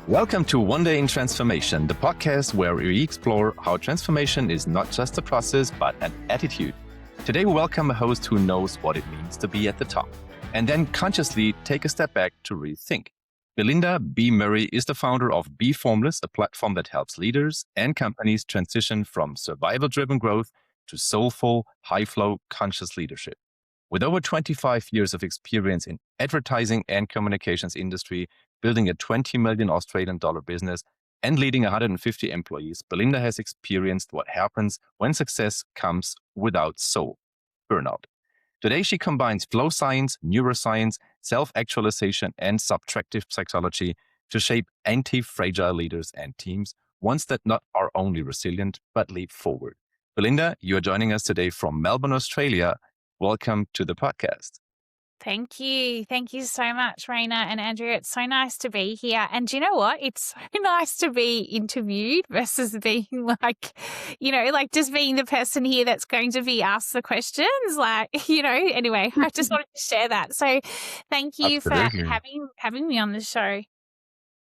Welcome to One Day in Transformation, the podcast where we explore how transformation is not just a process, but an attitude. Today, we welcome a host who knows what it means to be at the top, and then consciously take a step back to rethink. Belinda B. Murray is the founder of Bee Formless, a platform that helps leaders and companies transition from survival-driven growth to soulful, high-flow, conscious leadership. With over 25 years of experience in advertising and communications industry, building a 20 million Australian dollar business and leading 150 employees, Belinda has experienced what happens when success comes without soul, burnout. Today, she combines flow science, neuroscience, self-actualization, and subtractive psychology to shape anti-fragile leaders and teams, ones that not are only resilient, but leap forward. Belinda, you are joining us today from Melbourne, Australia. Welcome to the podcast. Thank you. Thank you so much, Raina and Andrea. It's so nice to be here. And do you know what? It's so nice to be interviewed versus being like just being the person here that's going to be asked the questions. Anyway, I just wanted to share that. So thank you Absolutely. for having me on the show.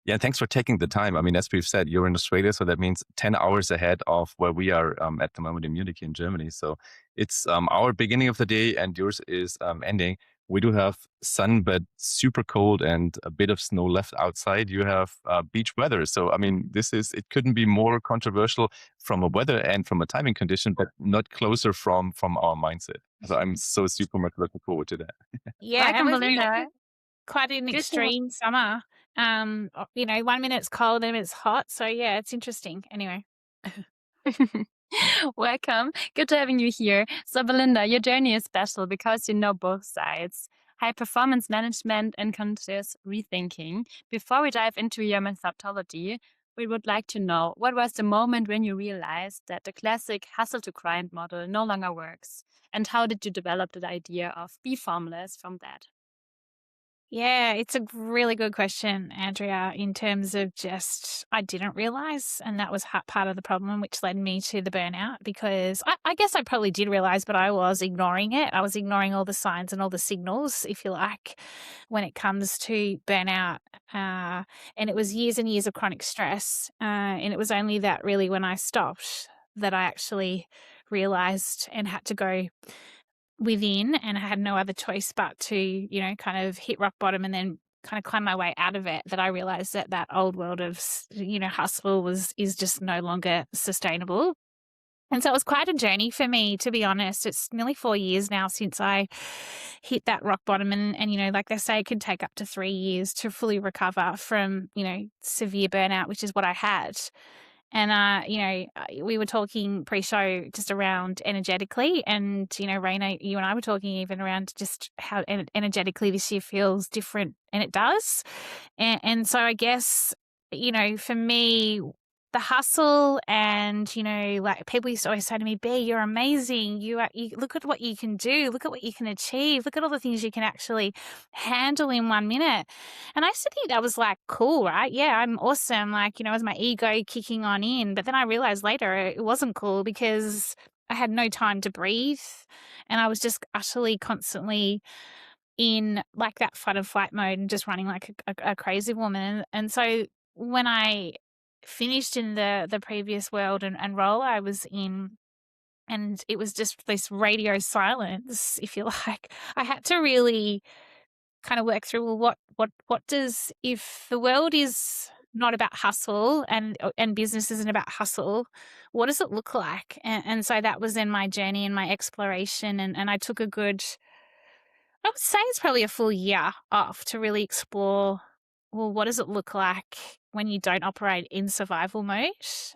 Yeah, thanks for taking the time. I mean, as we've said, you're in Australia, so that means 10 hours ahead of where we are at the moment in Munich, in Germany. So it's our beginning of the day and yours is ending. We do have sun, but super cold and a bit of snow left outside. You have beach weather. So, I mean, it couldn't be more controversial from a weather and from a timing condition, but not closer from our mindset. So I'm so super much looking forward to that. Yeah, Welcome, and Belinda. quite an Good to extreme summer. 1 minute it's cold and it's hot. So yeah, it's interesting. Anyway. Welcome. Good to having you here. So, Belinda, your journey is special because you know both sides, high performance management and conscious rethinking. Before we dive into your methodology, we would like to know what was the moment when you realized that the classic hustle to grind model no longer works? And how did you develop the idea of Bee Formless from that? Yeah, it's a really good question, Andrea, in terms of I didn't realize, and that was part of the problem, which led me to the burnout, because I guess I probably did realize, but I was ignoring it. I was ignoring all the signs and all the signals, if you like, when it comes to burnout. And it was years and years of chronic stress. And it was only that really when I stopped that I actually realized and had to go within, and I had no other choice but to, kind of hit rock bottom and then kind of climb my way out of it, that I realized that old world of, hustle is just no longer sustainable. And so it was quite a journey for me, to be honest. It's nearly 4 years now since I hit that rock bottom. And like they say, it can take up to 3 years to fully recover from, severe burnout, which is what I had. And, we were talking pre-show just around energetically, and, Raina, you and I were talking even around just how energetically this year feels different, and it does. And so I guess, for me, the hustle and, like people used to always say to me, "Bea, you're amazing. You look at what you can do. Look at what you can achieve. Look at all the things you can actually handle in 1 minute." And I used to think that was like cool, right? Yeah, I'm awesome. Like, it was my ego kicking on in. But then I realized later it wasn't cool because I had no time to breathe. And I was just utterly constantly in like that fight or flight mode and just running like a crazy woman. And so when I finished in the previous world and role I was in, and it was just this radio silence, if you like, I had to really kind of work through, well, what does, if the world is not about hustle and business isn't about hustle, what does it look like? And so that was in my journey and my exploration, and I took I would say it's probably a full year off to really explore, well, what does it look like when you don't operate in survival mode?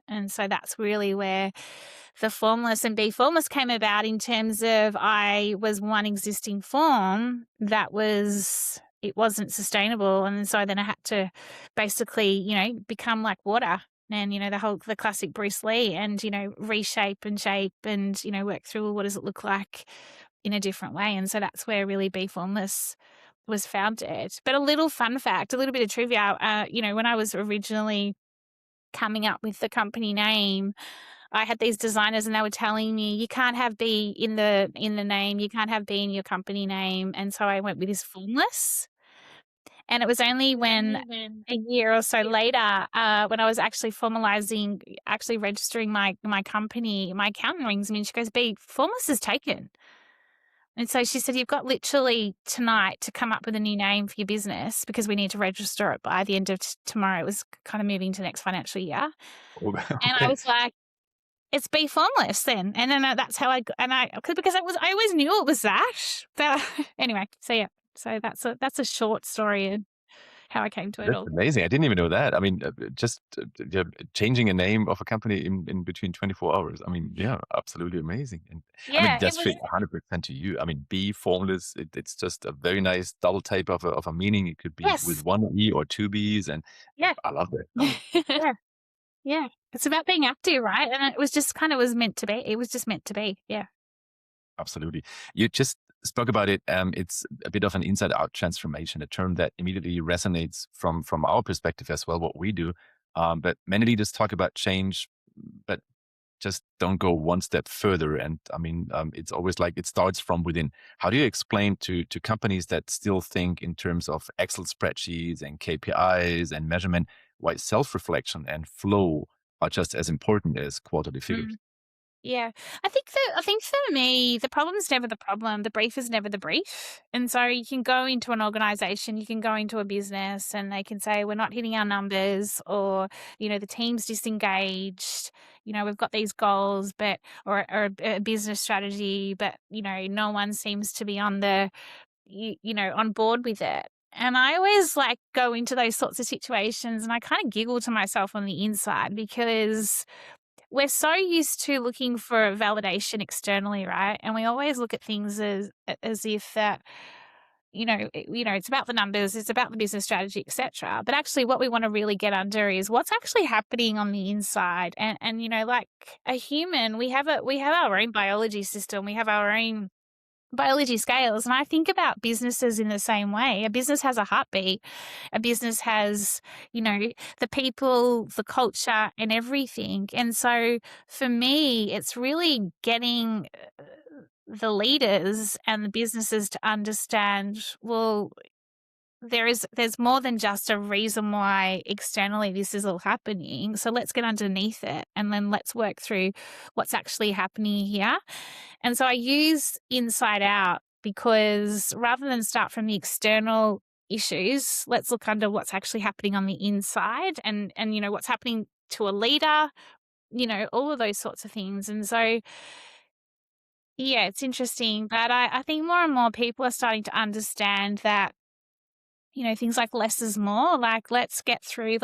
And so that's really where the Formless and Bee Formless came about, in terms of I was one existing form that it wasn't sustainable. And so then I had to basically, become like water. And, the classic Bruce Lee, and, reshape and shape and, work through, well, what does it look like in a different way? And so that's where really Bee Formless was founded. But a little fun fact, a little bit of trivia, when I was originally coming up with the company name, I had these designers and they were telling me, you can't have Bee in the name, you can't have Bee in your company name. And so I went with this Formless. And it was only when a year or so later, when I was actually registering my company, my accountant rings me and she goes, "Bee, Formless is taken." And so she said, "You've got literally tonight to come up with a new name for your business because we need to register it by the end of tomorrow." It was kind of moving to next financial year. And I Okay. was like, "It's Bee Formless then." And then that's how because I always knew it was that. But anyway, so yeah. So that's a short story of how I came to it That's all. amazing. I didn't even know that. I mean, just yeah, changing a name of a company in between 24 hours. I mean, yeah, absolutely amazing. And I mean, Yeah, it that's was. fit 100% to you. I mean, Be Formless, it's just a very nice double type of a meaning. It could be with Yes. one E or two B's. And Yeah. I love that. Yeah. Yeah. It's about being active, right? And it was just kind of was meant to be. It was just meant to be. Yeah. Absolutely. You just spoke about it. It's a bit of an inside-out transformation, a term that immediately resonates from our perspective as well, what we do. But many leaders talk about change, but just don't go one step further. And I mean, it's always like it starts from within. How do you explain to companies that still think in terms of Excel spreadsheets and KPIs and measurement, why self-reflection and flow are just as important as quarterly figures? Mm. Yeah. I think for me, the problem is never the problem. The brief is never the brief. And so you can go into an organization, you can go into a business and they can say, "We're not hitting our numbers," or, the team's disengaged, "We've got these goals, or a business strategy, but, no one seems to be on board with it." And I always like go into those sorts of situations and I kind of giggle to myself on the inside because we're so used to looking for validation externally, right? And we always look at things as if that it's about the numbers, it's about the business strategy, etc. But actually, what we want to really get under is what's actually happening on the inside. And like a human, we have our own biology system, we have our own biology scales. And I think about businesses in the same way. A business has a heartbeat. A business has, the people, the culture, and everything. And so for me, it's really getting the leaders and the businesses to understand, well, there's more than just a reason why externally this is all happening. So let's get underneath it and then let's work through what's actually happening here. And so I use inside out because rather than start from the external issues, let's look under what's actually happening on the inside and what's happening to a leader, all of those sorts of things. And so yeah, it's interesting. But I think more and more people are starting to understand that things like less is more. Like let's cut through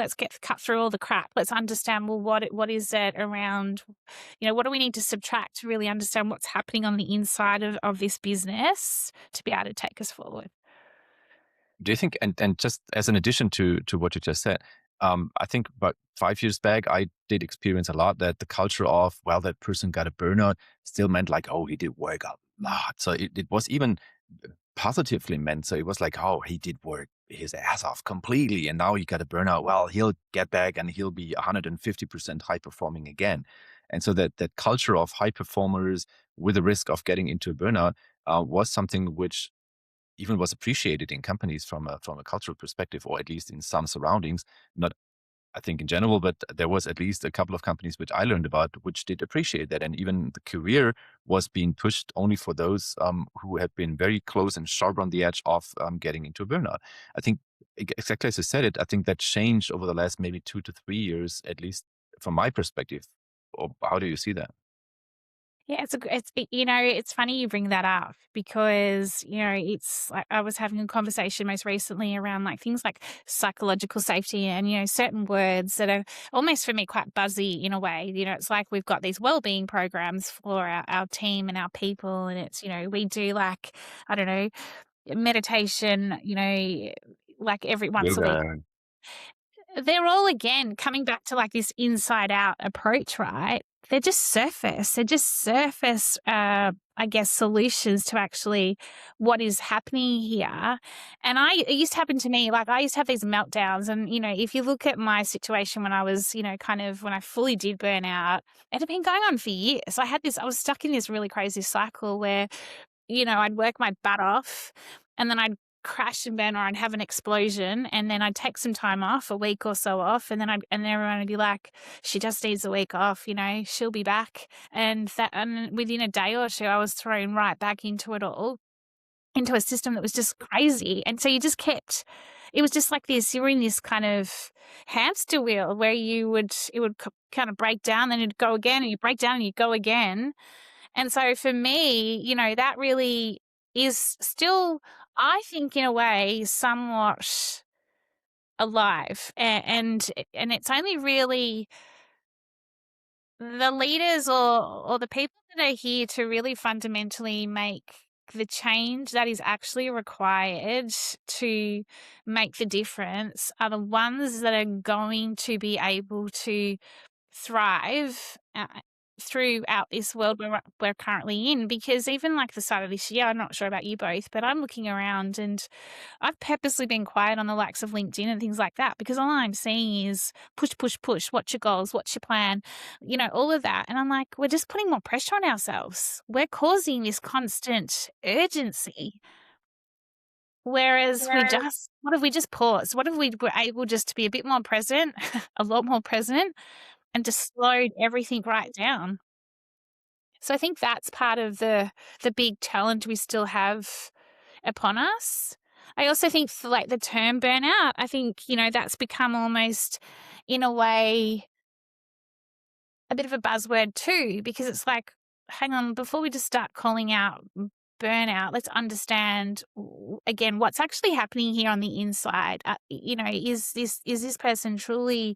all the crap. Let's understand, well, what is it around, what do we need to subtract to really understand what's happening on the inside of this business to be able to take us forward. Do you think, and just as an addition to what you just said, I think about 5 years back, I did experience a lot that the culture of, well, that person got a burnout still meant like, oh, he did work a lot. So it was even positively meant. So it was like, oh, he did work his ass off completely. And now he got a burnout. Well, he'll get back and he'll be 150% high performing again. And so that culture of high performers with the risk of getting into a burnout was something which even was appreciated in companies from a cultural perspective, or at least in some surroundings. Not, I think, in general, but there was at least a couple of companies which I learned about which did appreciate that, and even the career was being pushed only for those who had been very close and sharp on the edge of getting into a burnout. I think exactly as you said it. I think that changed over the last maybe 2 to 3 years, at least from my perspective. Or how do you see that? Yeah, it's funny you bring that up because, it's like I was having a conversation most recently around like things like psychological safety and, certain words that are almost for me quite buzzy in a way. It's like we've got these well-being programs for our team and our people. And it's, we do like, I don't know, meditation, like every once a week. Yoga. They're all again coming back to like this inside out approach, right? They're just surface. They're just surface, I guess, solutions to actually what is happening here. And it used to happen to me, like I used to have these meltdowns. And, if you look at my situation when I was, kind of when I fully did burn out, it had been going on for years. I was stuck in this really crazy cycle where, I'd work my butt off and then I'd crash and burn or I'd have an explosion, and then I'd take some time off, a week or so off, and then everyone would be like, she just needs a week off, she'll be back. And within a day or two, I was thrown right back into it all, into a system that was just crazy. And so you just kept, it was just like this, you were in this kind of hamster wheel where it would kind of break down, then it'd go again, and you break down and you go again. And so for me, that really is still, I think, in a way, somewhat alive. And it's only really the leaders or the people that are here to really fundamentally make the change that is actually required to make the difference are the ones that are going to be able to thrive throughout this world we're currently in. Because even like the start of this year, I'm not sure about you both, but I'm looking around and I've purposely been quiet on the likes of LinkedIn and things like that, because all I'm seeing is push, push, push. What's your goals? What's your plan? All of that. And I'm like, we're just putting more pressure on ourselves. We're causing this constant urgency. Whereas what if we just paused? What if we were able just to be a bit more present, a lot more present, and just slowed everything right down? So I think that's part of the big challenge we still have upon us. I also think like the term burnout, I think, that's become almost in a way a bit of a buzzword too, because it's like, hang on, before we just start calling out burnout, let's understand again what's actually happening here on the inside. Is this person truly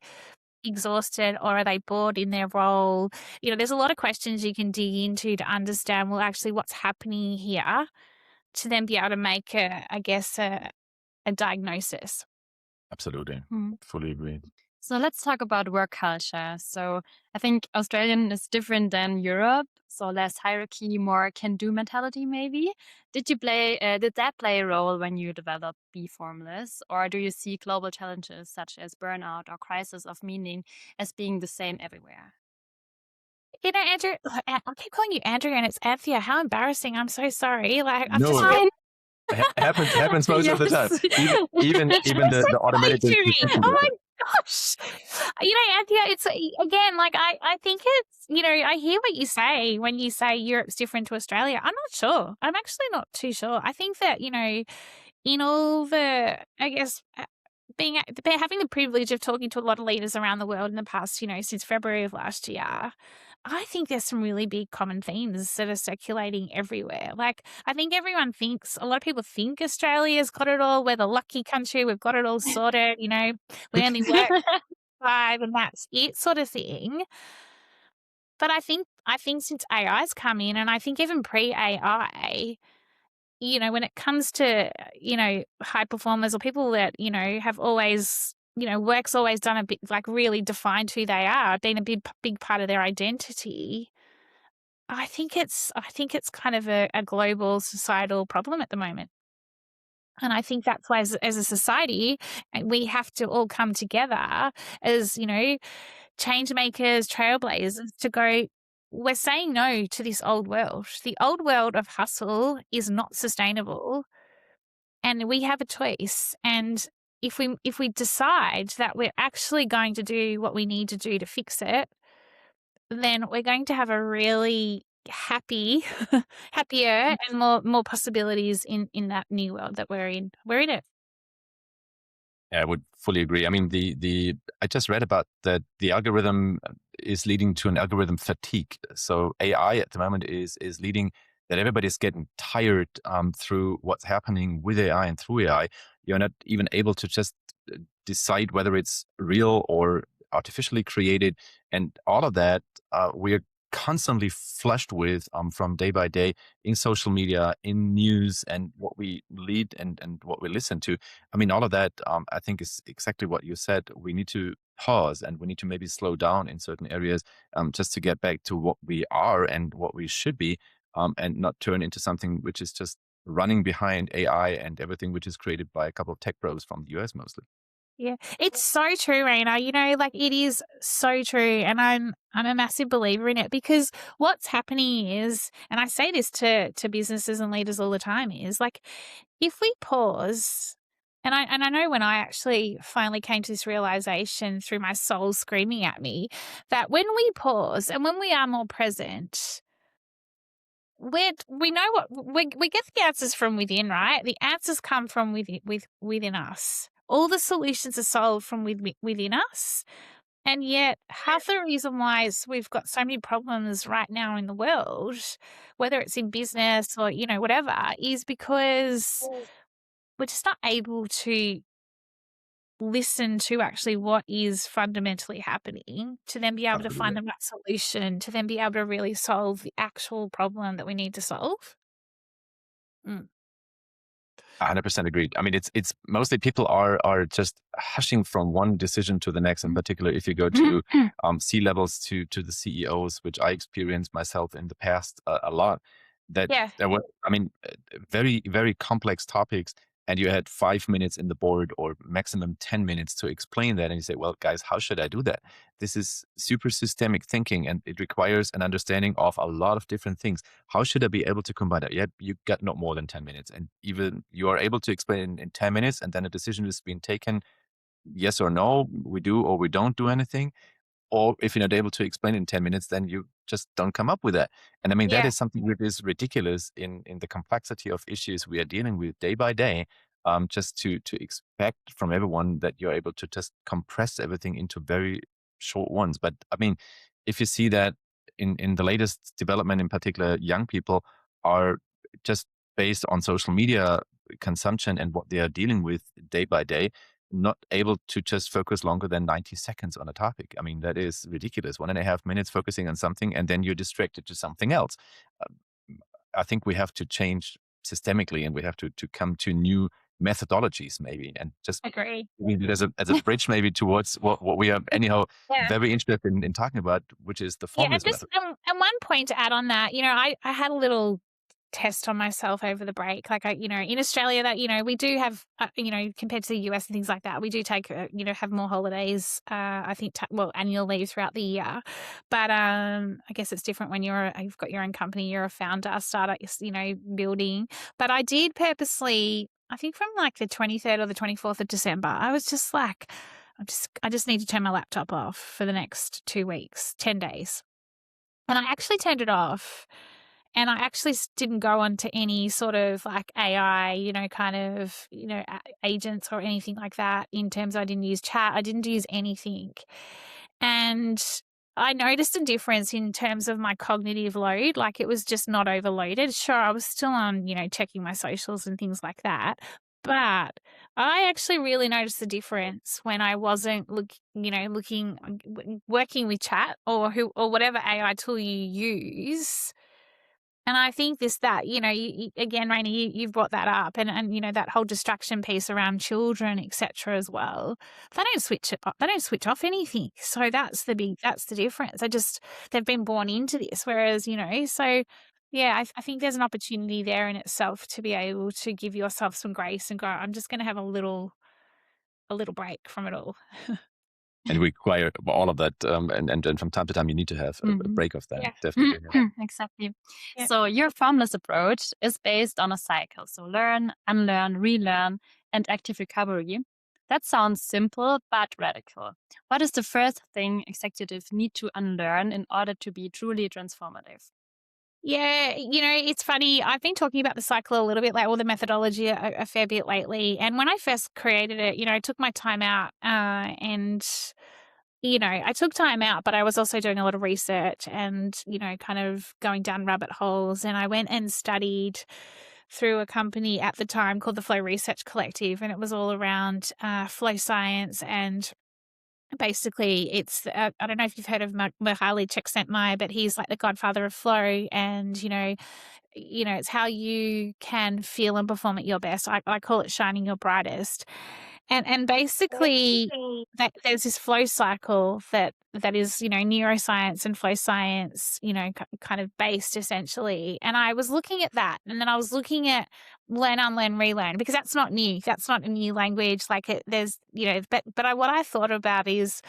exhausted, or are they bored in their role? There's a lot of questions you can dig into to understand, well, actually what's happening here, to then be able to make a diagnosis. Absolutely. Fully agree. So let's talk about work culture. So I think Australian is different than Europe. So less hierarchy, more can-do mentality, maybe. Did that play a role when you developed Bee Formless, or do you see global challenges such as burnout or crisis of meaning as being the same everywhere? Andrew, I keep calling you Andrew and it's Anthea. How embarrassing. I'm so sorry. Like, I'm No, just it happens most of the time. Even the automatic. Oh my gosh. Anthea, it's again, like I think it's, I hear what you say when you say Europe's different to Australia. I'm not sure. I'm actually not too sure. I think that, in all the, I guess, having the privilege of talking to a lot of leaders around the world in the past, since February of last year, I think there's some really big common themes that are circulating everywhere. Like, I think a lot of people think Australia's got it all. We're the lucky country. We've got it all sorted. We only work 5 and that's it, sort of thing. But I think since AI's come in, and I think even pre-AI, when it comes to, high performers or people that, have always, work's always done a bit, like really defined who they are, been a big part of their identity. I think it's kind of a global societal problem at the moment. And I think that's why as a society, we have to all come together as, change makers, trailblazers, to go, we're saying no to this old world. The old world of hustle is not sustainable, and we have a choice. And if we decide that we're actually going to do what we need to do to fix it, then we're going to have a really happier and more possibilities in that new world that we're in. We're in it. Yeah, I would fully agree. I mean, I just read about that the algorithm is leading to an algorithm fatigue. So AI at the moment is leading that everybody's getting tired through what's happening with AI and through AI. You're not even able to just decide whether it's real or artificially created, and all of that we're constantly flushed with from day by day in social media, in news, and what we read and what we listen to. I mean, all of that I think is exactly what you said. We need to pause, and we need to maybe slow down in certain areas just to get back to what we are and what we should be, and not turn into something which is just running behind AI and everything which is created by a couple of tech bros from the US mostly. Yeah, it's so true, Raina. Like it is so true, and I'm a massive believer in it because what's happening is, and I say this to businesses and leaders all the time, is like if we pause, and I know when I actually finally came to this realization through my soul screaming at me that when we pause and when we are more present, we know what we get the answers from within, right? The answers come from within us. All the solutions are solved from within us. And yet, half the reason why we've got so many problems right now in the world, whether it's in business or, whatever, is because we're just not able to listen to actually what is fundamentally happening to then be able to find the right solution, to then be able to really solve the actual problem that we need to solve. Mm. 100% agreed. I mean, it's mostly people are just hushing from one decision to the next. In particular, if you go to C levels to the CEOs, which I experienced myself in the past a lot, that Yeah. there were, I mean, very very complex topics, and you had 5 minutes in the board or maximum 10 minutes to explain that, and you say, well, guys, how should I do that? This is super systemic thinking, and it requires an understanding of a lot of different things. How should I be able to combine that? Yeah, you got not more than 10 minutes. And even you are able to explain in 10 minutes, and then a decision is being taken, yes or no, we do or we don't do anything. Or if you're not able to explain in 10 minutes, then you just don't come up with that. And I mean, that Yeah. is something that is ridiculous in the complexity of issues we are dealing with day by day. Just to expect from everyone that you're able to just compress everything into very short ones. But I mean, if you see that in the latest development, in particular, young people are just based on social media consumption and what they are dealing with day by day, not able to just focus longer than 90 seconds on a topic. I mean, that is ridiculous. 1.5 minutes focusing on something, and then you're distracted to something else. I think we have to change systemically, and we have to come to new methodologies maybe, and just Agree. use it as a bridge maybe towards what we are anyhow Yeah. very interested in talking about, which is the Yeah, and formless just method. and one point to add on that, I had a little test on myself over the break. Like in Australia that, we do have, compared to the US and things like that, we do take, have more holidays, I think, annual leave throughout the year. But I guess it's different when you've got your own company, you're a founder, startup, building. But I did purposely, I think from like the 23rd or the 24th of December, I was just like, I just need to turn my laptop off for the next 2 weeks, 10 days. And I actually turned it off, and I actually didn't go on to any sort of like AI, kind of, agents or anything like that. In terms, I didn't use chat, I didn't use anything. And I noticed a difference in terms of my cognitive load. Like it was just not overloaded. Sure, I was still on, checking my socials and things like that. But I actually really noticed the difference when I wasn't working with chat or whatever AI tool you use. And I think again, Rainey, you've brought that up, and that whole distraction piece around children, etc. as well. They don't switch it off. They don't switch off anything. So that's the difference. They've been born into this. Whereas, so yeah, I think there's an opportunity there in itself to be able to give yourself some grace and go, I'm just going to have a little break from it all. And we require all of that. And then from time to time, you need to have a break of that. Yeah. Definitely. Yeah. Exactly. Yeah. So your formless approach is based on a cycle. So learn, unlearn, relearn, and active recovery. That sounds simple, but radical. What is the first thing executives need to unlearn in order to be truly transformative? Yeah, it's funny. I've been talking about the cycle a little bit, like all the methodology a fair bit lately. And when I first created it, I took my time out and, I took time out, but I was also doing a lot of research and, kind of going down rabbit holes. And I went and studied through a company at the time called the Flow Research Collective. And it was all around flow science, and basically it's I don't know if you've heard of Mihaly Csikszentmihalyi, but he's like the godfather of flow. And it's how you can feel and perform at your best. I call it shining your brightest. And basically that there's this flow cycle that is, neuroscience and flow science, kind of based essentially. And I was looking at that, and then I was looking at learn, unlearn, relearn, because that's not new. That's not a new language. Like there's, what I thought about is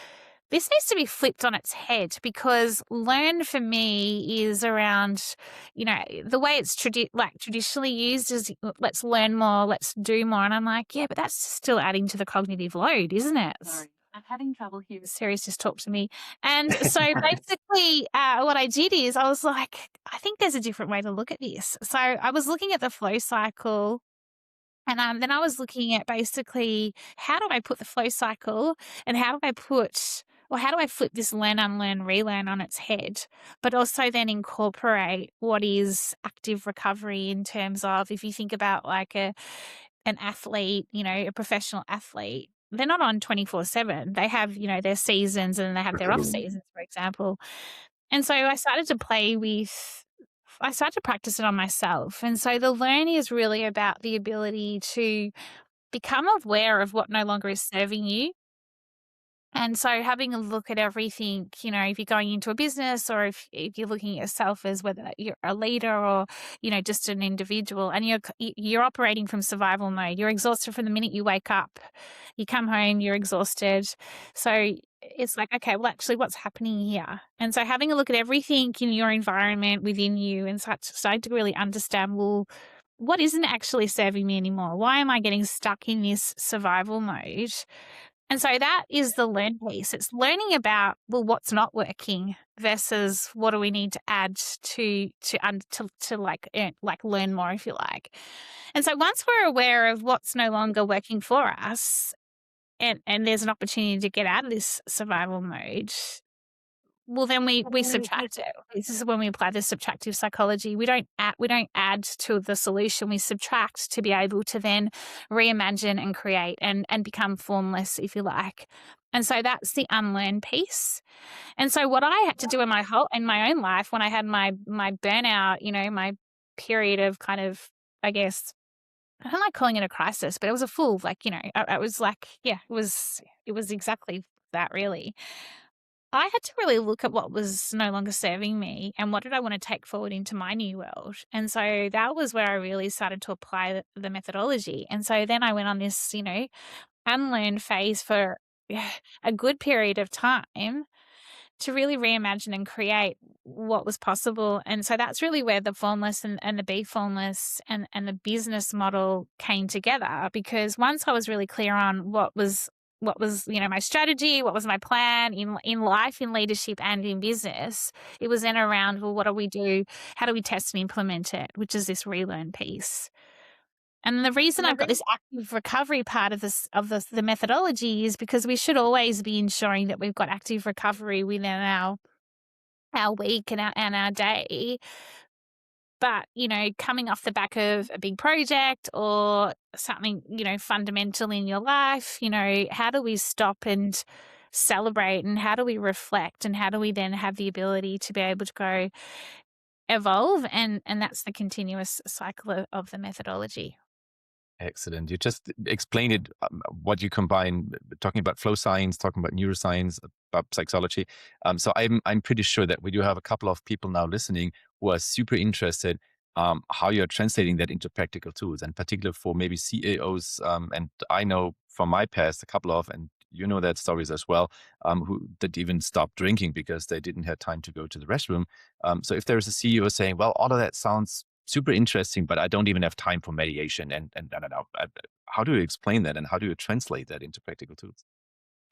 this needs to be flipped on its head, because learn for me is around, the way it's traditionally used is let's learn more, let's do more. And I'm like, yeah, but that's still adding to the cognitive load, isn't it? Sorry, I'm having trouble here. Siri's just talked to me. And so basically what I did is I was like, I think there's a different way to look at this. So I was looking at the flow cycle. And then I was looking at basically how do I put the flow cycle, and how do I flip this learn, unlearn, relearn on its head, but also then incorporate what is active recovery in terms of, if you think about like an athlete, a professional athlete, they're not on 24/7. They have, their seasons, and they have their off seasons, for example. And so I started to practice it on myself. And so the learn is really about the ability to become aware of what no longer is serving you. And so having a look at everything, if you're going into a business, or if you're looking at yourself as whether you're a leader or, just an individual, and you're operating from survival mode. You're exhausted from the minute you wake up. You come home, you're exhausted. So it's like, okay, well, actually, what's happening here? And so having a look at everything in your environment within you, and starting to really understand, well, what isn't actually serving me anymore? Why am I getting stuck in this survival mode? And so that is the learn piece. It's learning about, well, what's not working versus what do we need to add to learn more, if you like. And so once we're aware of what's no longer working for us, and there's an opportunity to get out of this survival mode, well, then we subtract it. This is when we apply the subtractive psychology. We don't add to the solution. We subtract to be able to then reimagine and create and become formless, if you like. And so that's the unlearn piece. And so what I had to do in my own life, when I had my burnout, my period of kind of, I guess, I don't like calling it a crisis, but it was a full, I was like, yeah, it was exactly that, really. I had to really look at what was no longer serving me and what did I want to take forward into my new world. And so that was where I really started to apply the methodology. And so then I went on this, unlearn phase for a good period of time to really reimagine and create what was possible. And so that's really where the Formless and the Bee Formless and the business model came together, because once I was really clear on what was my strategy, what was my plan in life, in leadership, and in business, it was then around, well, what do we do? How do we test and implement it? Which is this relearn piece. And the reason I've got this active recovery part of the methodology is because we should always be ensuring that we've got active recovery within our week and our day. But, coming off the back of a big project or something, fundamental in your life, how do we stop and celebrate, and how do we reflect, and how do we then have the ability to be able to go evolve? And that's the continuous cycle of the methodology. Excellent. You just explained it, what you combine, talking about flow science, talking about neuroscience, about psychology. So I'm pretty sure that we do have a couple of people now listening who are super interested how you're translating that into practical tools, and particular for maybe CEOs. And I know from my past a couple of, and you know that stories as well, who that even stopped drinking because they didn't have time to go to the restroom. So if there's a CEO saying, well, all of that sounds super interesting, but I don't even have time for mediation, and I don't know, how do you explain that, and how do you translate that into practical tools?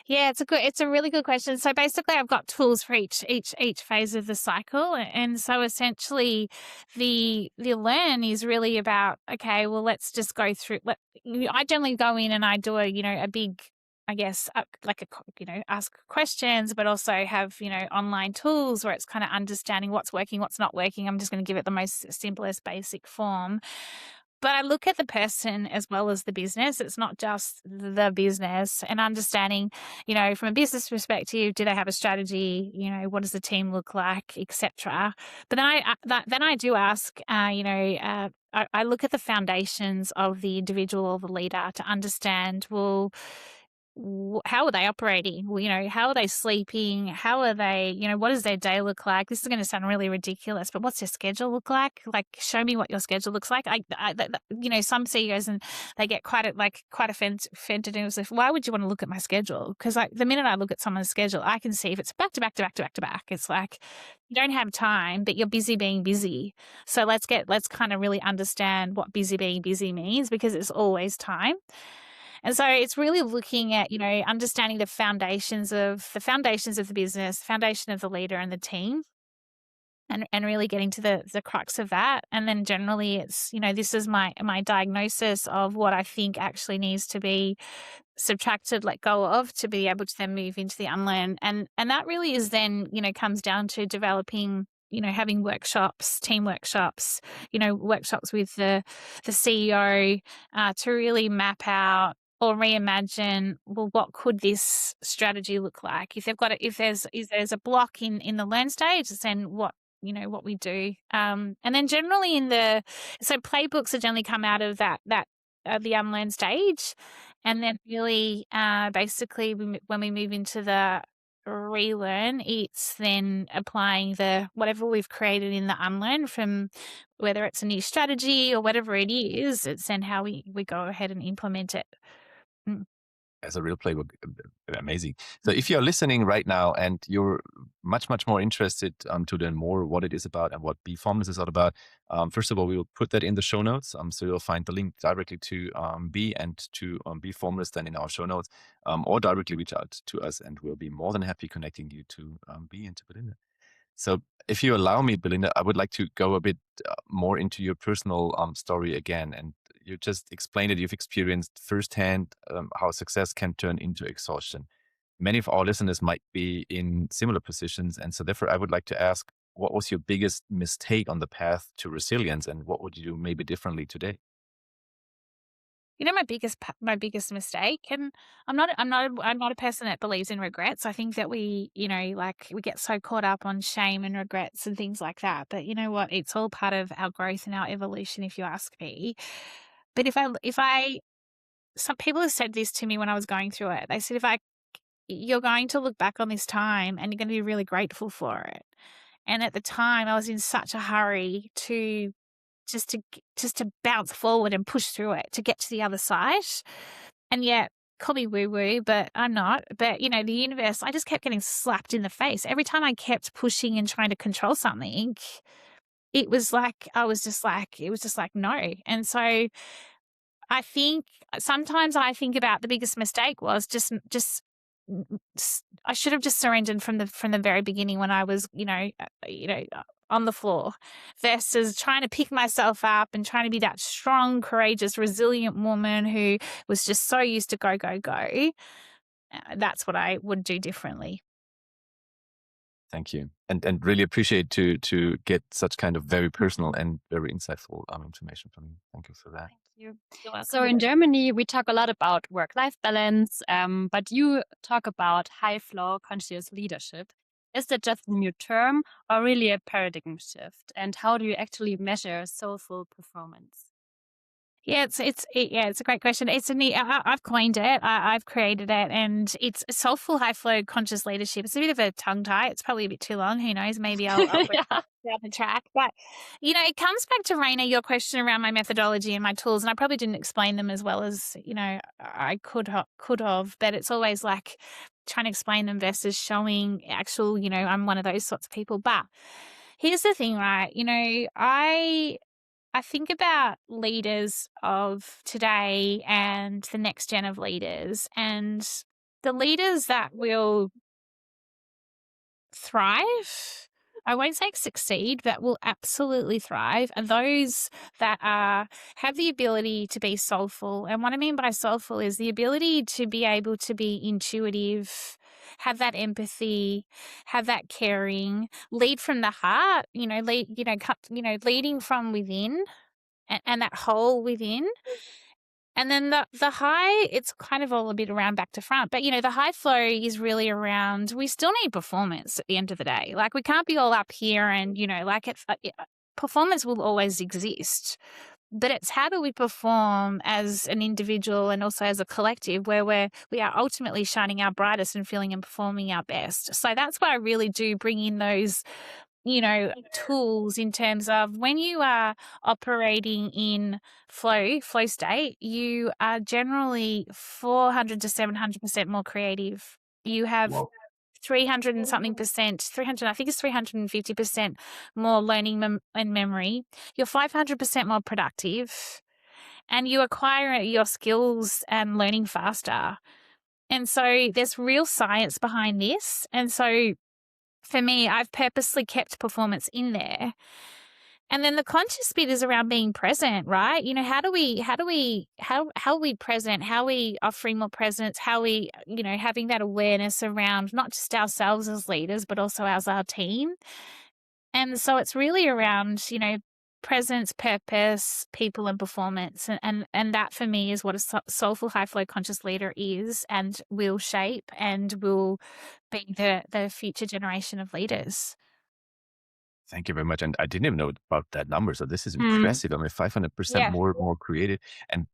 Yeah, it's a really good question. So basically, I've got tools for each phase of the cycle, and so essentially, the learn is really about, okay, well, let's just go through. I generally go in and I do a big, I guess, ask questions, but also have online tools where it's kind of understanding what's working, what's not working. I'm just going to give it the most simplest, basic form. but I look at the person as well as the business. It's not just the business, and understanding, from a business perspective, do they have a strategy? What does the team look like, etc. But then I do ask, I look at the foundations of the individual or the leader to understand, well, how are they operating? Well, how are they sleeping? How are they, what does their day look like? This is going to sound really ridiculous, but what's their schedule look like? Like, show me what your schedule looks like. Some CEOs, and they get quite offended and say, why would you want to look at my schedule? Because the minute I look at someone's schedule, I can see if it's back to back to back to back to back. It's like, you don't have time, but you're busy being busy. So let's kind of really understand what busy being busy means, because it's always time. And so it's really looking at, understanding the foundations of the business, foundation of the leader and the team, and really getting to the crux of that. And then generally it's, this is my diagnosis of what I think actually needs to be subtracted, let go of, to be able to then move into the unlearn. And that really is then, comes down to developing, having workshops, team workshops, workshops with the CEO to really map out or reimagine, well, what could this strategy look like? If there's a block in the learn stage, then what we do. And then generally so playbooks are generally come out of that the unlearn stage. And then really basically when we move into the relearn, it's then applying whatever we've created in the unlearn, from whether it's a new strategy or whatever it is, it's then how we go ahead and implement it. As a real playbook, amazing. So if you're listening right now and you're much, much more interested to learn more what it is about and what Bee Formless is all about, first of all, we will put that in the show notes. So you'll find the link directly to Bee and to Bee Formless then in our show notes, or directly reach out to us, and we'll be more than happy connecting you to Bee and to Belinda. So if you allow me, Belinda, I would like to go a bit more into your personal story again. And you just explained it. You've experienced firsthand how success can turn into exhaustion. Many of our listeners might be in similar positions. And so therefore, I would like to ask, what was your biggest mistake on the path to resilience, and what would you do maybe differently today? My biggest mistake, and I'm not a person that believes in regrets. I think that we get so caught up on shame and regrets and things like that. But you know what? It's all part of our growth and our evolution, if you ask me. But some people have said this to me when I was going through it. They said, you're going to look back on this time and you're going to be really grateful for it. And at the time, I was in such a hurry to just to bounce forward and push through it to get to the other side. And yet, call me woo-woo, but I'm not. But, the universe, I just kept getting slapped in the face. Every time I kept pushing and trying to control something, it was just like, no. And so I think sometimes I think about the biggest mistake was just I should have just surrendered from the very beginning when I was, on the floor, versus trying to pick myself up and trying to be that strong, courageous, resilient woman who was just so used to go, go, go. That's what I would do differently. Thank you. And really appreciate to get such kind of very personal and very insightful information from you. Thank you for that. Thank you. So in Germany, we talk a lot about work-life balance, but you talk about high flow conscious leadership. Is that just a new term or really a paradigm shift? And how do you actually measure soulful performance? Yeah, it's a great question. I've coined it, I've created it, and it's soulful, high flow, conscious leadership. It's a bit of a tongue tie. It's probably a bit too long. Who knows? Maybe I'll Yeah. down the track. But it comes back to Raina, your question around my methodology and my tools, and I probably didn't explain them as well as I could have. But it's always like trying to explain them versus showing actual. I'm one of those sorts of people. But here's the thing, right? I think about leaders of today and the next gen of leaders, and the leaders that will thrive, I won't say succeed, but will absolutely thrive, are those that have the ability to be soulful. And what I mean by soulful is the ability to be able to be intuitive, have that empathy, have that caring, lead from the heart, leading from within. and that whole within. And then the high, it's kind of all a bit around back to front. But, the high flow is really around, we still need performance at the end of the day. Like, we can't be all up here and, performance will always exist. But it's how do we perform as an individual and also as a collective where we are ultimately shining our brightest and feeling and performing our best. So that's why I really do bring in those tools in terms of when you are operating in flow state, you are generally 400 to 700% more creative. You have Wow. 300 and something percent, 300, I think it's 350% more learning and memory. You're 500% more productive and you acquire your skills and learning faster. And so there's real science behind this. And so for me, I've purposely kept performance in there. And then the conscious bit is around being present, right? How are we present? How are we offering more presence? How are we, having that awareness around not just ourselves as leaders, but also as our team. And so it's really around, presence, purpose, people, and performance. And that for me is what a soulful high flow conscious leader is and will shape and will be the future generation of leaders. Thank you very much. And I didn't even know about that number. So this is impressive. I mean, 500% Yeah. more creative. And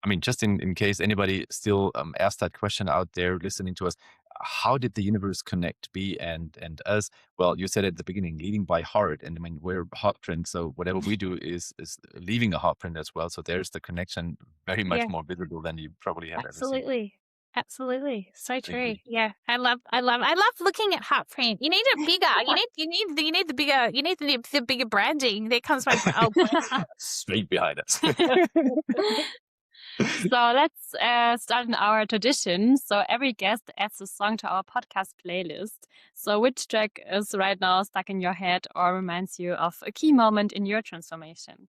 I mean, just in case anybody still asks that question out there listening to us, how did the universe connect Bee and us? Well, you said at the beginning, leading by heart. And I mean, we're hot print. So whatever we do is leaving a hot print as well. So there's the connection very much Yeah. more visible than you probably have ever seen. Absolutely. Absolutely. So Thank true. you. Yeah. I love looking at heart print. You need it bigger. You need the bigger branding. There comes my brand. Straight behind us. So let's start in our tradition. So every guest adds a song to our podcast playlist. So which track is right now stuck in your head or reminds you of a key moment in your transformation?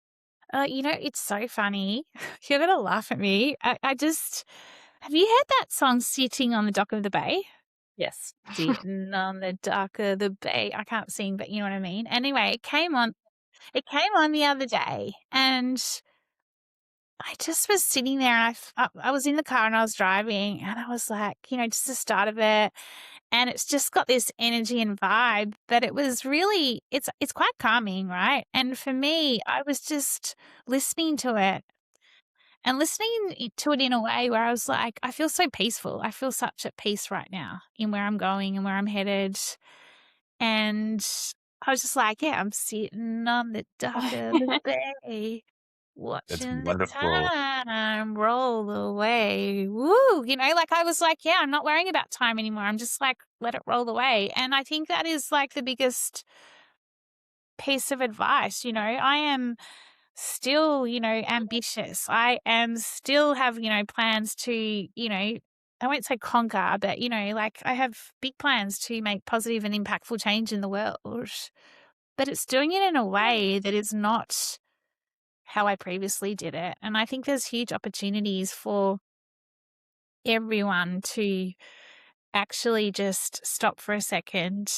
It's so funny. You're gonna laugh at me. Have you heard that song "Sitting on the Dock of the Bay"? Yes. Sitting on the dock of the bay. I can't sing, but you know what I mean. Anyway, it came on the other day, and I just was sitting there, and I was in the car and I was driving, and I was like, just the start of it, and it's just got this energy and vibe. But it was really, it's quite calming, right? And for me, I was just listening to it. And listening to it in a way where I was like, I feel so peaceful. I feel such at peace right now in where I'm going and where I'm headed. And I was just like, yeah, I'm sitting on the dock of the bay, watching the wonderful. time roll away. Woo! I was like, yeah, I'm not worrying about time anymore. I'm just like, let it roll away. And I think that is like the biggest piece of advice. I am still, ambitious. I am still have, plans to, I won't say conquer, but, I have big plans to make positive and impactful change in the world. But it's doing it in a way that is not how I previously did it. And I think there's huge opportunities for everyone to actually just stop for a second,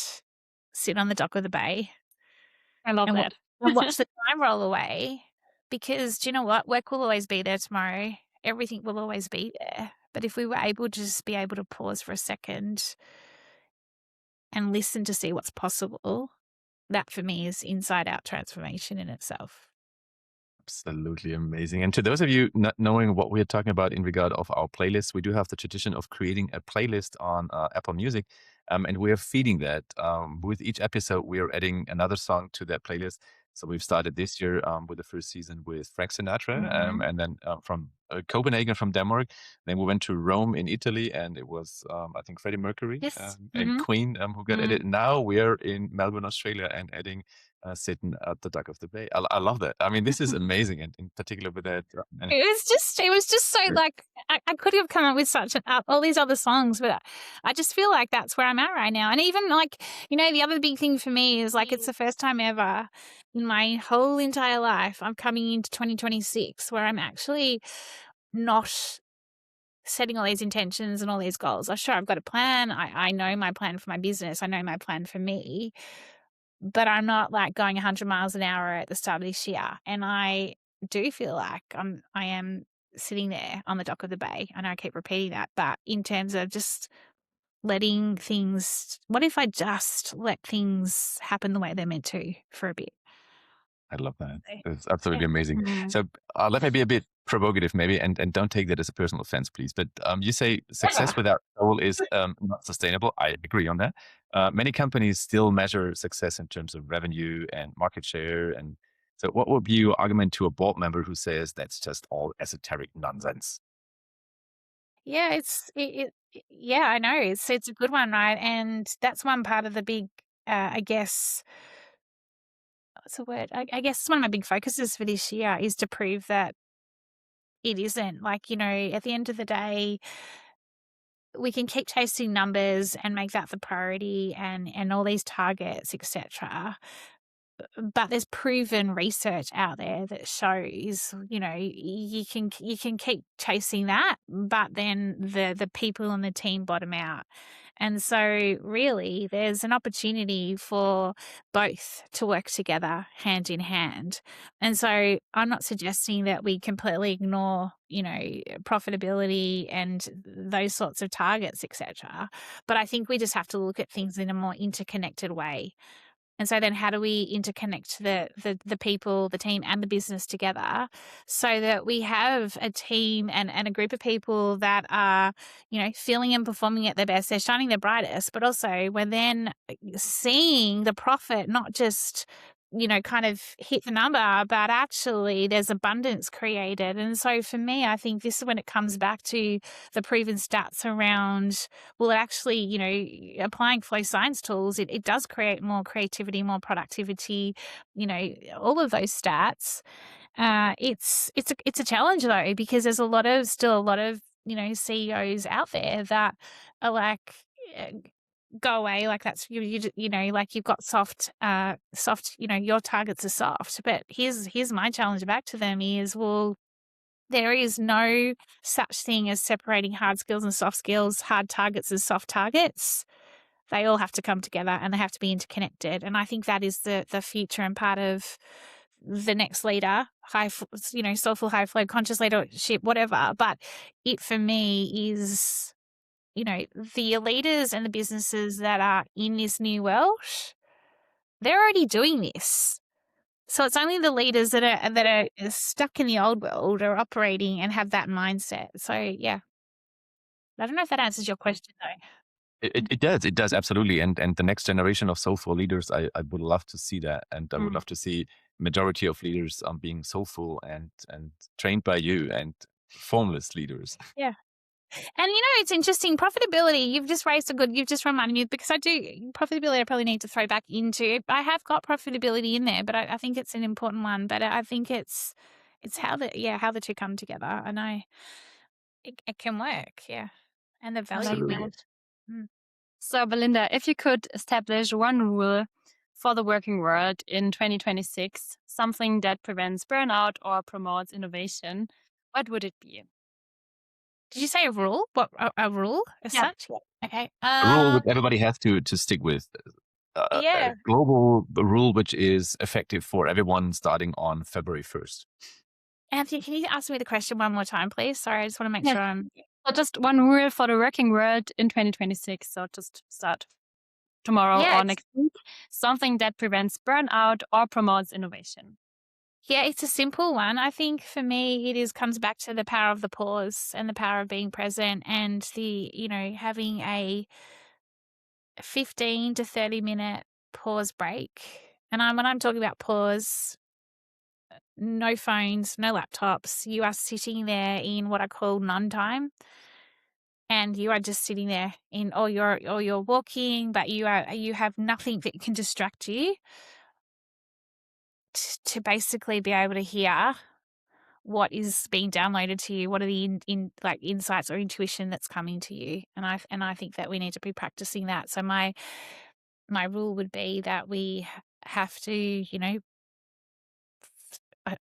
sit on the dock of the bay. I love that. And watch the time roll away. Because do you know what? Work will always be there tomorrow. Everything will always be there. But if we were able to just be able to pause for a second and listen to see what's possible, that for me is inside out transformation in itself. Absolutely amazing. And to those of you not knowing what we're talking about in regard of our playlist, we do have the tradition of creating a playlist on Apple Music. And we are feeding that. With each episode, we are adding another song to that playlist. So we've started this year with the first season with Frank Sinatra, and then from Copenhagen, from Denmark. Then we went to Rome in Italy, and it was, I think, Freddie Mercury Yes. and Queen who got added. Now we are in Melbourne, Australia, and adding sitting at the dock of the bay. I love that. I mean, this is amazing, and in particular with that. It was just so like I could have come up with such all these other songs, but I just feel like that's where I'm at right now. And even like the other big thing for me is like it's the first time ever in my whole entire life I'm coming into 2026 where I'm actually not setting all these intentions and all these goals. Sure, I've got a plan. I know my plan for my business. I know my plan for me. But I'm not like going 100 miles an hour at the start of this year. And I do feel like I am sitting there on the dock of the bay. I know I keep repeating that, but in terms of just letting things, what if I just let things happen the way they're meant to for a bit? I love that. So, It's absolutely yeah. amazing. Mm. So let me be a bit provocative maybe, and don't take that as a personal offense, please. But you say success Never. without soul is not sustainable. I agree on that. Many companies still measure success in terms of revenue and market share. And so what would be your argument to a board member who says that's just all esoteric nonsense? Yeah, yeah, I know. It's a good one, right? And that's one part of the big, I guess, what's the word? I guess one of my big focuses for this year is to prove that it isn't. Like, at the end of the day, we can keep chasing numbers and make that the priority and all these targets, etc. But there's proven research out there that shows, you can keep chasing that, but then the people on the team bottom out. And so really there's an opportunity for both to work together hand in hand. And so I'm not suggesting that we completely ignore, profitability and those sorts of targets, etc. But I think we just have to look at things in a more interconnected way. And so then how do we interconnect the people, the team and the business together so that we have a team and a group of people that are, feeling and performing at their best, they're shining their brightest, but also we're then seeing the profit, not just, kind of hit the number, but actually there's abundance created. And so for me, I think this is when it comes back to the proven stats around, well, it actually, applying flow science tools, it does create more creativity, more productivity, all of those stats. It's a challenge though, because there's still a lot of, CEOs out there that are like, eh, go away, like that's like you've got soft, your targets are soft. But here's my challenge back to them is, well, there is no such thing as separating hard skills and soft skills, hard targets as soft targets. They all have to come together and they have to be interconnected. And I think that is the future and part of the next leader, soulful, high flow, conscious leadership, whatever. But it for me is, the leaders and the businesses that are in this new world, they're already doing this. So it's only the leaders that are stuck in the old world are operating and have that mindset. So yeah, I don't know if that answers your question though. It does absolutely. And the next generation of soulful leaders, I would love to see that. And I would love to see majority of leaders being soulful and trained by you and formless leaders. Yeah. And it's interesting. Profitability, you've just reminded me, because profitability I probably need to throw back into. I have got profitability in there, but I think it's an important one. But I think it's how the two come together. And it can work. Yeah. And the I like value in Absolutely. it. Mm. So, Belinda, if you could establish one rule for the working world in 2026, something that prevents burnout or promotes innovation, what would it be? Did you say a rule? What, a rule as Yeah. such? Okay. A rule which everybody has to stick with. A Yeah. global rule which is effective for everyone starting on February 1st. Anthea, can you ask me the question one more time, please? Sorry, I just want to make Yes. sure I'm. So just one rule for the working world in 2026. So just start tomorrow Yeah, or next week. Something that prevents burnout or promotes innovation. yeah, it's a simple one. I think for me, comes back to the power of the pause and the power of being present and having a 15 to 30-minute pause break. And when I'm talking about pause, no phones, no laptops. You are sitting there in what I call none time. And you are just sitting there or you're walking, but you have nothing that can distract you to basically be able to hear what is being downloaded to you, what are the insights or intuition that's coming to you. And I think that we need to be practicing that. So my rule would be that we have to,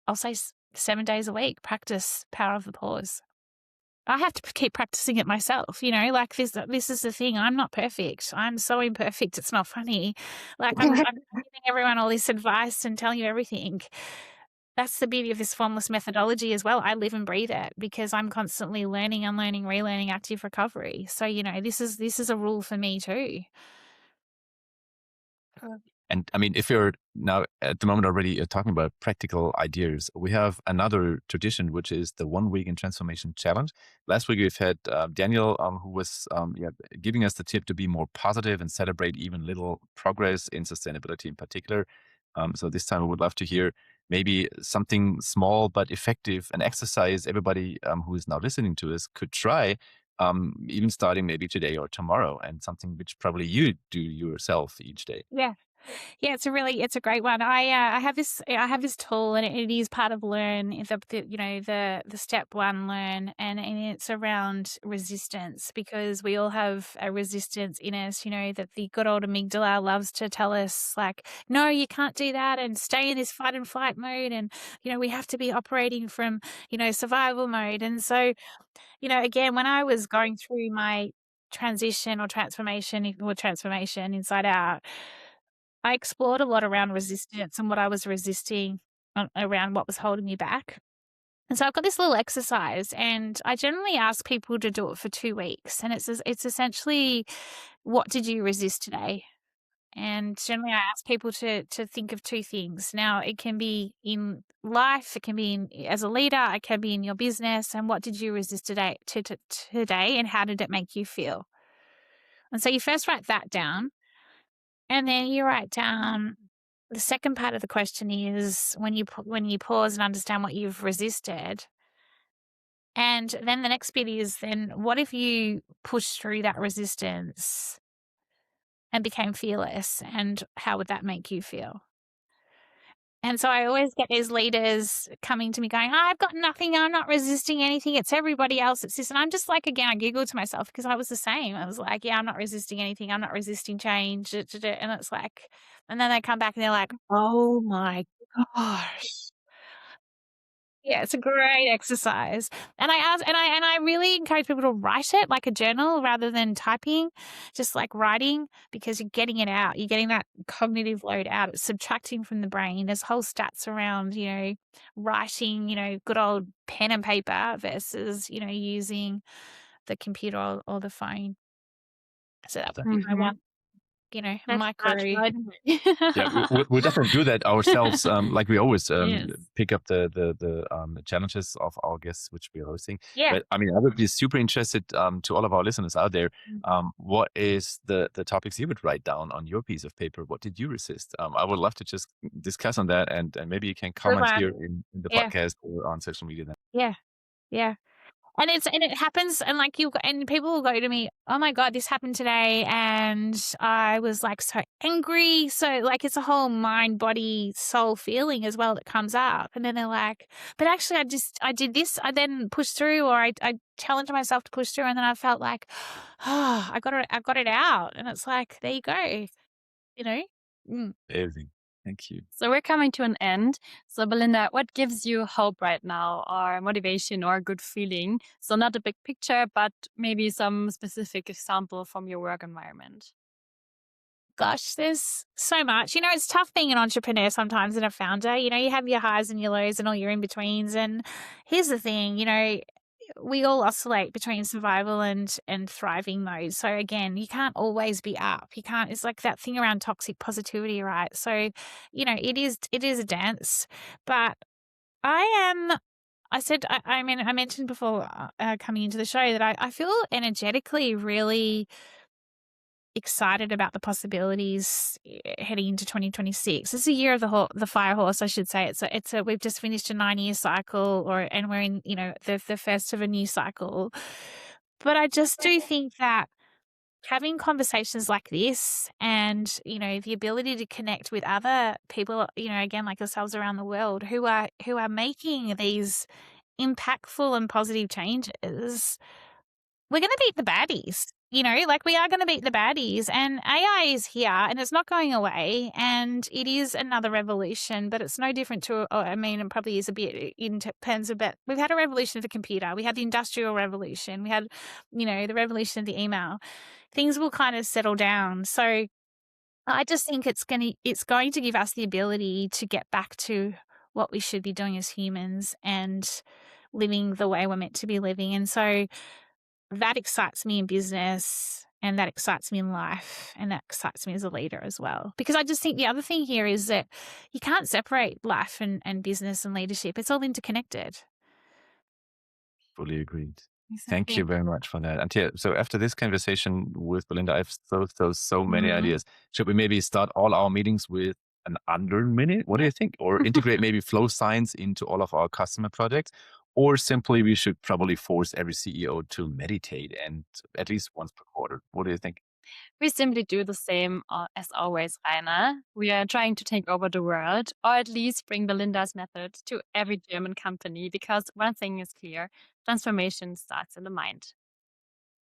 I'll say 7 days a week, practice power of the pause. I have to keep practicing it myself, like this is the thing. I'm not perfect. I'm so imperfect. It's not funny. Like I'm giving everyone all this advice and telling you everything. That's the beauty of this formless methodology as well. I live and breathe it because I'm constantly learning, unlearning, relearning active recovery. So, this is a rule for me too. And I mean, if you're now at the moment already talking about practical ideas, we have another tradition, which is the 1 week in transformation challenge. Last week, we've had Daniel, who was giving us the tip to be more positive and celebrate even little progress in sustainability in particular. So this time, I would love to hear maybe something small but effective, an exercise everybody who is now listening to us could try, even starting maybe today or tomorrow, and something which probably you do yourself each day. Yeah. Yeah, it's a great one. I have this tool, and it is part of Learn, the step one Learn, and it's around resistance, because we all have a resistance in us, that the good old amygdala loves to tell us, like, no, you can't do that, and stay in this fight and flight mode, and we have to be operating from survival mode. And so, again, when I was going through my transformation inside out, I explored a lot around resistance and what I was resisting, around what was holding me back. And so I've got this little exercise, and I generally ask people to do it for 2 weeks. And it's essentially, what did you resist today? And generally I ask people to think of 2 things. Now, it can be in life, it can be as a leader, it can be in your business. And what did you resist today, today, and how did it make you feel? And so you first write that down. And then you write down, the second part of the question is, when you pause and understand what you've resisted. And then the next bit is, then what if you pushed through that resistance and became fearless, and how would that make you feel? And so I always get these leaders coming to me going, I've got nothing. I'm not resisting anything. It's everybody else. It's this. And I'm just like, again, I giggle to myself because I was the same. I was like, yeah, I'm not resisting anything. I'm not resisting change. And it's like, and then they come back and they're like, oh my gosh. Yeah, it's a great exercise. And I really encourage people to write it like a journal rather than typing, just like writing, because you're getting it out. You're getting that cognitive load out. It's subtracting from the brain. There's whole stats around, writing, good old pen and paper versus, using the computer or the phone. So that would be my one, That's smart, micro. right? Yeah, we'll definitely do that ourselves. Like we always Yes. pick up the challenges of our guests, which we are hosting. Yeah. But I mean, I would be super interested to all of our listeners out there. What is the topics you would write down on your piece of paper? What did you resist? I would love to just discuss on that, and maybe you can comment one. here in the Yeah. podcast or on social media. Then. Yeah. Yeah. And it happens, and like and people will go to me, oh my God, this happened today, and I was like so angry. So like, it's a whole mind, body, soul feeling as well that comes up. And then they're like, but actually I did this, I then pushed through, or I challenged myself to push through, and then I felt like, oh, I got it out. And it's like, there you go. Amazing. Thank you. So we're coming to an end. So Belinda, what gives you hope right now, or motivation, or a good feeling? So not a big picture, but maybe some specific example from your work environment. Gosh, there's so much. It's tough being an entrepreneur sometimes and a founder. You have your highs and your lows and all your in-betweens. And here's the thing, we all oscillate between survival and thriving mode. So again, you can't always be up. It's like that thing around toxic positivity, right? So, it is a dance. But I mentioned before coming into the show that I feel energetically really excited about the possibilities heading into 2026. It's a year of the fire horse, I should say. We've just finished a 9-year cycle, and we're in the first of a new cycle. But I just do think that having conversations like this, and the ability to connect with other people, again, like yourselves around the world, who are making these impactful and positive changes, we're going to beat the baddies. Like, we are going to beat the baddies, and AI is here, and it's not going away, and it is another revolution, but it's no different to, it probably is a bit in terms of, but we've had a revolution of the computer. We had the industrial revolution. We had, the revolution of the email. Things will kind of settle down. So I just think it's going to give us the ability to get back to what we should be doing as humans and living the way we're meant to be living. And so that excites me in business, and that excites me in life, and that excites me as a leader as well. Because I just think the other thing here is that you can't separate life and business and leadership. It's all interconnected. Fully agreed. Thank you very much for that. Anthea, so after this conversation with Belinda, I have so many ideas. Should we maybe start all our meetings with an Unlearn minute? What do you think? Or integrate maybe flow signs into all of our customer projects? Or simply we should probably force every CEO to meditate and at least once per quarter. What do you think? We simply do the same as always, Rainer. We are trying to take over the world, or at least bring Belinda's method to every German company, because one thing is clear: transformation starts in the mind.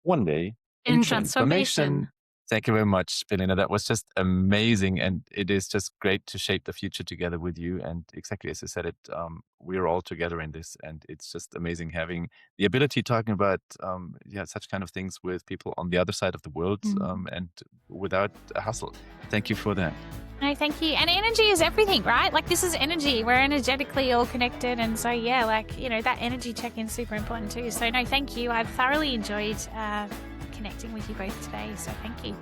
One day In transformation. Thank you very much, Belinda. That was just amazing. And it is just great to shape the future together with you. And exactly as you said it, we're all together in this. And it's just amazing having the ability talking about such kind of things with people on the other side of the world and without a hustle. Thank you for that. No, thank you. And energy is everything, right? Like, this is energy. We're energetically all connected. And so, yeah, like, you know, that energy check-in is super important too. So, no, thank you. I've thoroughly enjoyed connecting with you both today. So thank you.